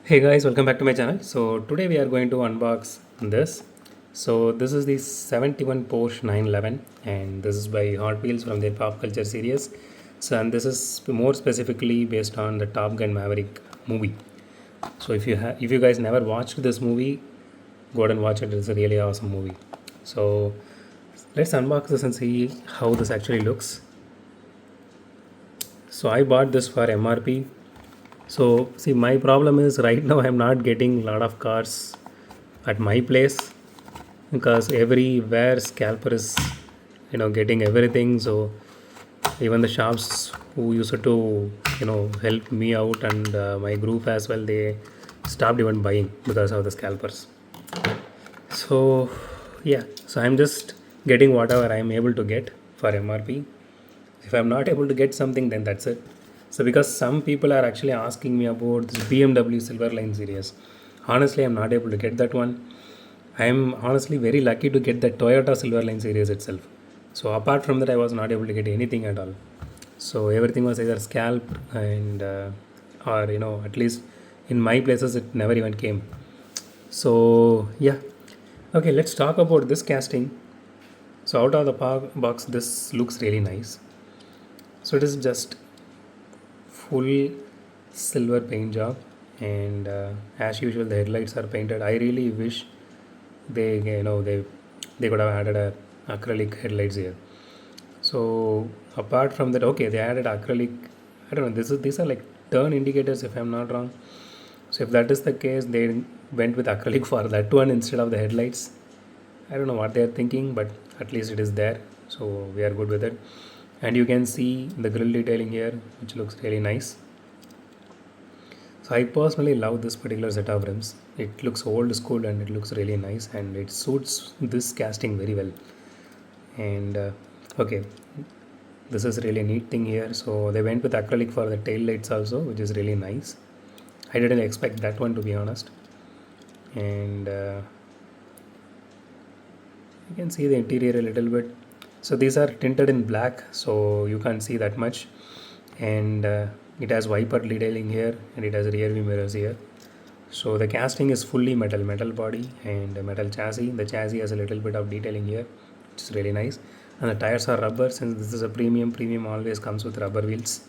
Hey guys, welcome back to my channel. So today we are going to unbox this. So this is the 71 Porsche 911 and this is by Hotwheels from their pop culture series. So and this is more specifically based on the Top Gun Maverick movie. So if you guys never watched this movie, go ahead and watch it. It's a really awesome movie. So let's unbox this and see how this actually looks. So I bought this for MRP. So see, my problem is right now I'm not getting a lot of cars at my place because everywhere scalper is getting everything. So even the shops who used to help me out and my group as well, they stopped even buying because of the scalpers. So yeah, so I'm just getting whatever I'm able to get for MRP. If I'm not able to get something, then that's it. So because some people are actually asking me about this BMW Silverline series, honestly I'm not able to get that one. I'm honestly very lucky to get the Toyota Silverline series itself. So apart from that, I was not able to get anything at all. So everything was either scalped and or at least in my places it never even came. So yeah, okay, let's talk about this casting. So out of the box, this looks really nice. So it is just full silver paint job, and as usual the headlights are painted. I really wish they could have added a acrylic headlights here. So apart from that, okay, they added acrylic. I don't know, these are like turn indicators if I'm not wrong. So if that is the case, they went with acrylic for that one instead of the headlights. I don't know what they are thinking, but at least it is there, so we are good with it. And you can see the grill detailing here, which looks really nice. So I personally love this particular set of rims. It looks old school and it looks really nice and it suits this casting very well. And okay, this is really neat thing here. So they went with acrylic for the tail lights also, which is really nice. I didn't expect that one, to be honest. And you can see the interior a little bit. So these are tinted in black, so you can't see that much. And it has wiper detailing here and it has rear view mirrors here. So the casting is fully metal body and a metal chassis. The chassis has a little bit of detailing here, which is really nice. And the tires are rubber. Since this is a premium always comes with rubber wheels,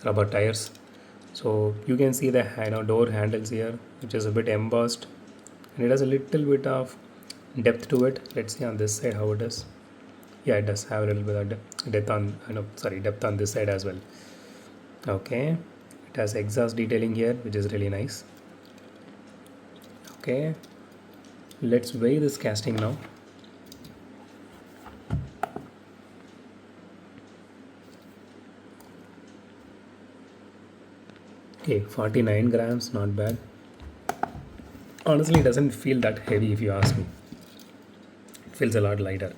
rubber tires. So you can see the door handles here, which is a bit embossed, and it has a little bit of depth to it. Let's see on this side how it is. Yeah, it does have a little bit of depth on depth on this side as well. Okay, it has exhaust detailing here, which is really nice. Okay, let's weigh this casting now. Okay, 49 grams, not bad. Honestly, it doesn't feel that heavy if you ask me. It feels a lot lighter.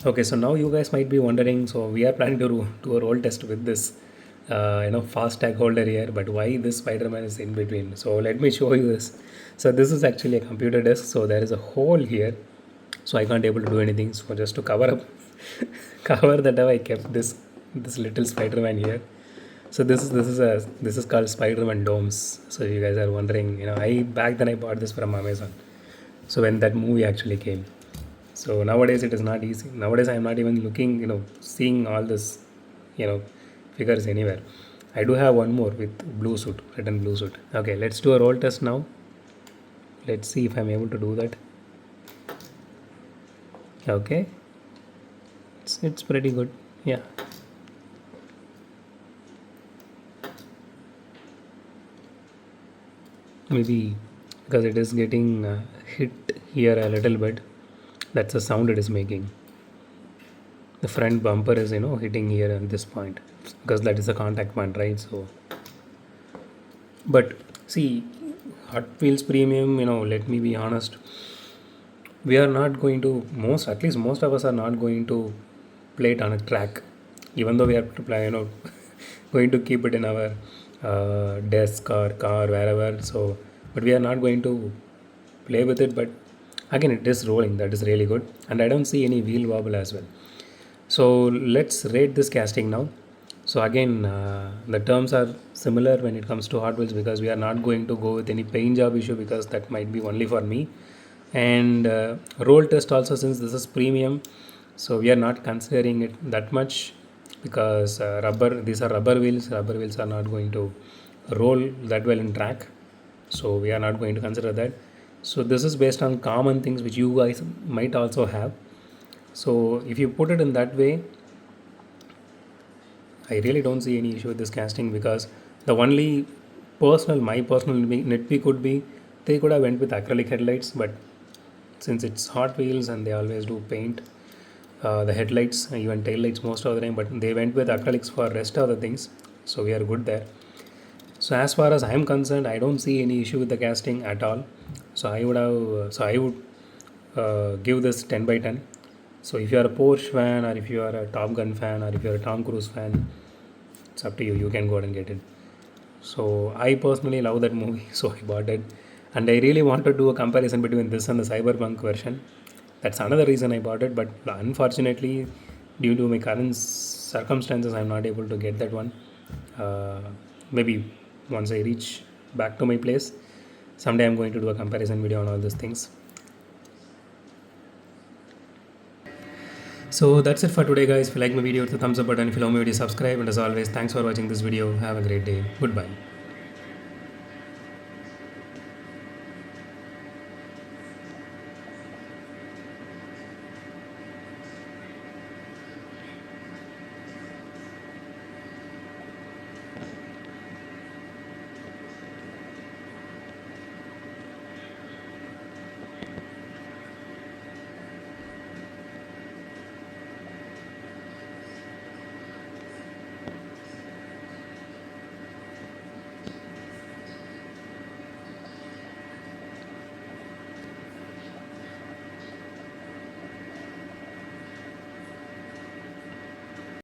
Okay, so now you guys might be wondering, so we are planning to do a roll test with this fast tag holder here, but why this Spider-Man is in between? So let me show you this. So this is actually a computer desk, so there is a hole here, so I can't able to do anything. So just to cover up cover that up, I kept this little Spider-Man here. So this is called Spider-Man domes. So you guys are wondering, I back then I bought this from Amazon. So when that movie actually came. So nowadays it is not easy. Nowadays I am not even looking, seeing all this, figures anywhere. I do have one more with blue suit, written blue suit. Okay, let's do a roll test now. Let's see if I'm able to do that. Okay, it's pretty good. Yeah. Maybe because it is getting hit here a little bit. That's the sound it is making. The front bumper is hitting here at this point because that is the contact point, right? So but see, Hot Wheels Premium, let me be honest, we are not going to, at least most of us are not going to play it on a track, even though we have to play, going to keep it in our desk or car, wherever. So but we are not going to play with it. But again, it is rolling, that is really good, and I don't see any wheel wobble as well. So let's rate this casting now. So again, the terms are similar when it comes to Hot Wheels, because we are not going to go with any paint job issue, because that might be only for me. And roll test also, since this is premium, so we are not considering it that much, because these are rubber wheels. Rubber wheels are not going to roll that well in track, so we are not going to consider that. So this is based on common things which you guys might also have. So if you put it in that way, I really don't see any issue with this casting, because the only my personal nitpick could be they could have went with acrylic headlights, but since it's Hot Wheels and they always do paint the headlights, even tail lights most of the time, but they went with acrylics for rest of the things, so we are good there. So as far as I am concerned, I don't see any issue with the casting at all. So I would give this 10 by 10. So if you are a Porsche fan, or if you are a Top Gun fan, or if you are a Tom Cruise fan, it's up to you. You can go ahead and get it. So I personally love that movie, so I bought it, and I really want to do a comparison between this and the Cyberpunk version. That's another reason I bought it, but unfortunately, due to my current circumstances, I'm not able to get that one. Maybe once I reach back to my place, someday I'm going to do a comparison video on all these things. So that's it for today, guys. If you like my video, hit the thumbs up button. If you love my video, subscribe. And as always, thanks for watching this video. Have a great day. Goodbye.